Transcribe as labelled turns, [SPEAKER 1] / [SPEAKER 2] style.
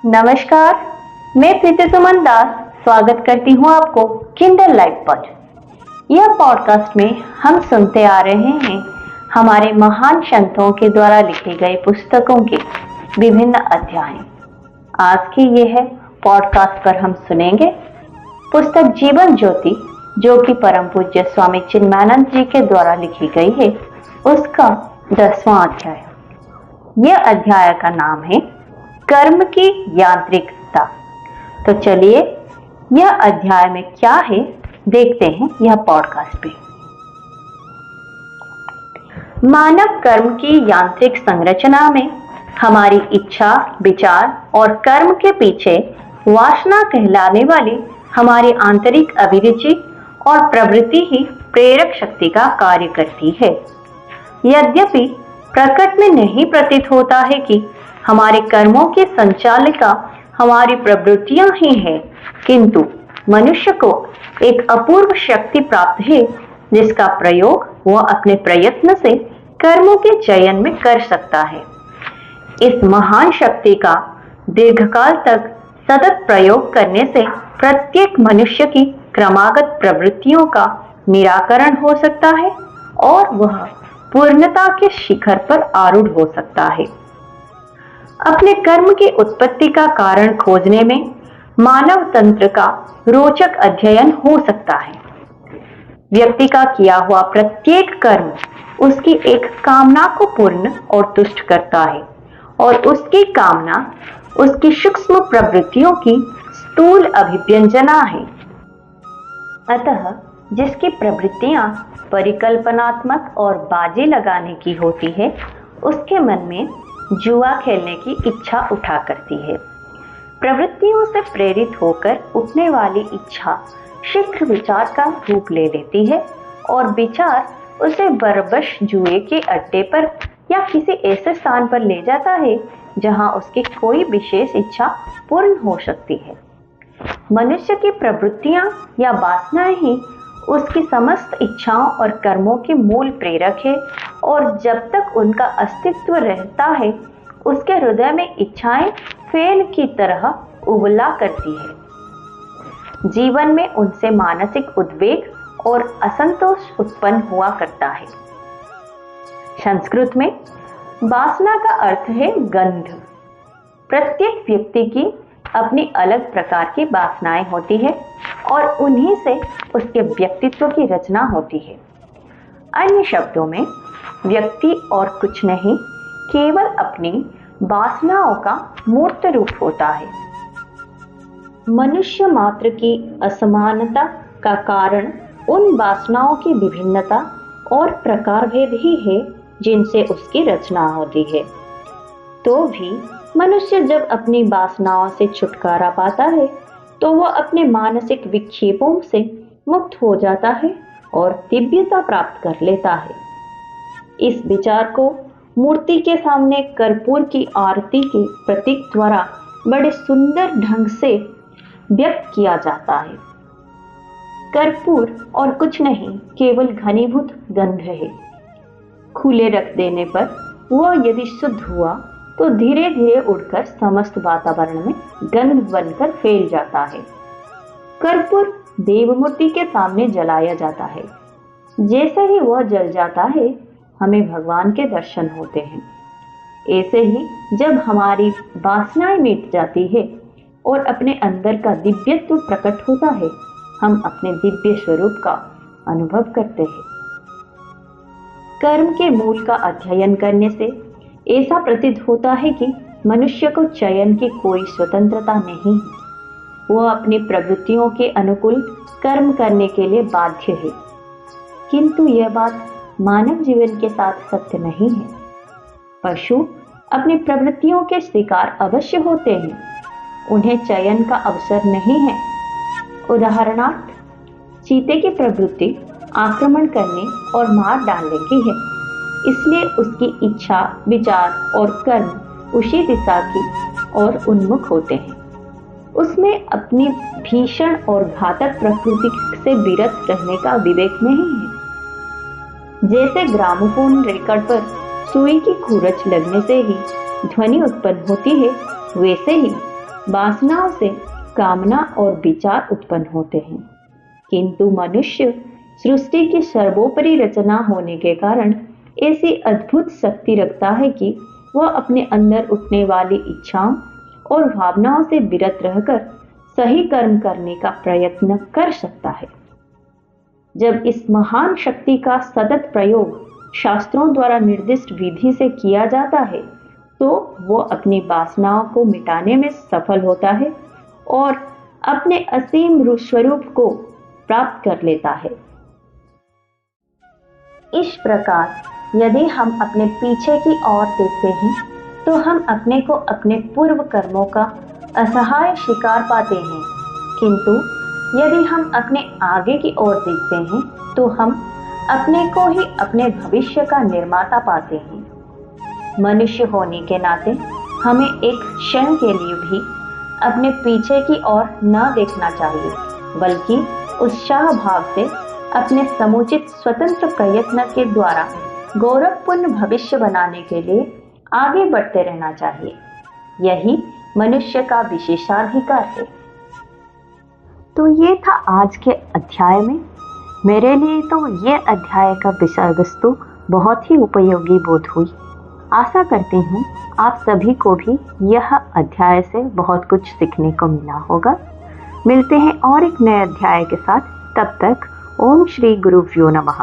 [SPEAKER 1] नमस्कार, मैं प्रीति सुमन दास स्वागत करती हूँ आपको किंडल लाइव पर। यह पॉडकास्ट में हम सुनते आ रहे हैं हमारे महान संतों के द्वारा लिखी गई पुस्तकों के विभिन्न अध्याय। आज की यह पॉडकास्ट पर हम सुनेंगे पुस्तक जीवन ज्योति, जो कि परम पूज्य स्वामी चिन्मयानंद जी के द्वारा लिखी गई है, उसका 10वां अध्याय। यह अध्याय का नाम है कर्म की यांत्रिकता। तो चलिए यह अध्याय में क्या है देखते हैं यह पॉडकास्ट पे। मानव कर्म की यांत्रिक संरचना में हमारी इच्छा, विचार और कर्म के पीछे वासना कहलाने वाली हमारी आंतरिक अभिरुचि और प्रवृत्ति ही प्रेरक शक्ति का कार्य करती है। यद्यपि प्रकट में नहीं प्रतीत होता है कि हमारे कर्मों की संचालिका हमारी प्रवृत्तियां ही हैं, किंतु मनुष्य को एक अपूर्व शक्ति प्राप्त है जिसका प्रयोग वह अपने प्रयत्न से कर्मों के चयन में कर सकता है। इस महान शक्ति का दीर्घकाल तक सतत प्रयोग करने से प्रत्येक मनुष्य की क्रमागत प्रवृत्तियों का निराकरण हो सकता है और वह पूर्णता के शिखर पर आरूढ़ हो सकता है। अपने कर्म की उत्पत्ति का कारण खोजने में मानव तंत्र का रोचक अध्ययन हो सकता है। व्यक्ति का किया हुआ प्रत्येक कर्म उसकी एक कामना को पूर्ण और तुष्ट करता है और उसकी कामना उसकी सूक्ष्म प्रवृत्तियों की स्थूल अभिव्यंजना है। अतः जिसकी प्रवृत्तियां परिकल्पनात्मक और बाजी लगाने की होती है, उसके मन में जुआ खेलने की इच्छा उठा करती है। प्रवृत्तियों से प्रेरित होकर उठने वाली इच्छा शीघ्र विचार का रूप ले लेती है और विचार उसे बरबस जुए के अड्डे पर या किसी ऐसे स्थान पर ले जाता है जहां उसकी कोई विशेष इच्छा पूर्ण हो सकती है। मनुष्य की प्रवृत्तियां या वासनाएं ही उसकी समस्त इच्छाओं और कर्मों के मूल प्रेरक है और जब तक उनका अस्तित्व रहता है, उसके हृदय में इच्छाएं फेन की तरह उबला करती है। जीवन में उनसे मानसिक उद्वेग और असंतोष उत्पन्न हुआ करता है। संस्कृत में वासना का अर्थ है गंध। प्रत्येक व्यक्ति की अपनी अलग प्रकार की वासनाएं होती है और उन्हीं से उसके व्यक्तित्व की रचना होती है। अन्य शब्दों में व्यक्ति और कुछ नहीं, केवल अपनी वासनाओं का मूर्त रूप होता है। मनुष्य मात्र की असमानता का कारण उन वासनाओं की विभिन्नता और प्रकारभेद ही है जिनसे उसकी रचना होती है। तो भी मनुष्य जब अपनी वासनाओं से छुटकारा पाता है तो वह अपने मानसिक विक्षेपों से मुक्त हो जाता है और दिव्यता प्राप्त कर लेता है। इस विचार को मूर्ति के सामने कर्पूर की आरती के प्रतीक द्वारा बड़े सुंदर ढंग से व्यक्त किया जाता है। कर्पूर और कुछ नहीं, केवल घनीभूत गंध है। खुले रख देने पर वह यदि शुद्ध हुआ तो धीरे धीरे उड़कर समस्त वातावरण में गंध बनकर फैल जाता है। कर्पूर देवमूर्ति के सामने जलाया जाता है। जैसे ही वह जल जाता है, हमें भगवान के दर्शन होते हैं। ऐसे ही जब हमारी वासनाएं मिट जाती है और अपने अंदर का दिव्यत्व प्रकट होता है, हम अपने दिव्य स्वरूप का अनुभव करते हैं। कर्म के मूल का अध्ययन करने से ऐसा प्रतीत होता है कि मनुष्य को चयन की कोई स्वतंत्रता नहीं है। वह अपनी प्रवृत्तियों के अनुकूल कर्म करने के लिए बाध्य है। किंतु यह बात मानव जीवन के साथ सत्य नहीं है। पशु अपनी प्रवृत्तियों के शिकार अवश्य होते हैं, उन्हें चयन का अवसर नहीं है। उदाहरणार्थ, चीते की प्रवृत्ति आक्रमण करने और मार डालने की है, इसलिए उसकी इच्छा, विचार और कर्म उसी दिशा की ओर उन्मुख होते हैं। उसमें अपनी भीषण और घातक प्रकृति से विरत रहने का विवेक नहीं है। जैसे ग्रामोफोन रिकॉर्ड पर सुई की खूरच लगने से ही ध्वनि उत्पन्न होती है, वैसे ही वासनाओं से कामना और विचार उत्पन्न होते हैं। किंतु मनुष्य सृष्टि की सर्वोपरि रचना होने के कारण ऐसी अद्भुत शक्ति रखता है कि वह अपने अंदर उठने वाली इच्छाओं और भावनाओं से विरत रहकर सही कर्म करने का प्रयत्न कर सकता है। जब इस महान शक्ति का सतत प्रयोग शास्त्रों द्वारा निर्दिष्ट विधि से किया जाता है तो वो अपनी वासनाओं को मिटाने में सफल होता है और अपने असीम रूप स्वरूप को प्राप्त कर लेता है। इस प्रकार यदि हम अपने पीछे की ओर देखते हैं तो हम अपने को अपने पूर्व कर्मों का असहाय शिकार पाते हैं, किंतु यदि हम अपने आगे की ओर देखते हैं तो हम अपने को ही अपने भविष्य का निर्माता पाते हैं। मनुष्य होने के नाते हमें एक क्षण के लिए भी अपने पीछे की ओर न देखना चाहिए, बल्कि उत्साह भाव से अपने समुचित स्वतंत्र प्रयत्न के द्वारा गौरवपूर्ण भविष्य बनाने के लिए आगे बढ़ते रहना चाहिए। यही मनुष्य का विशेषाधिकार है। तो ये था आज के अध्याय में। मेरे लिए तो ये अध्याय का विषय वस्तु बहुत ही उपयोगी बोध हुई। आशा करती हूँ आप सभी को भी यह अध्याय से बहुत कुछ सीखने को मिला होगा। मिलते हैं और एक नए अध्याय के साथ। तब तक ओम श्री गुरुभ्यो नमः।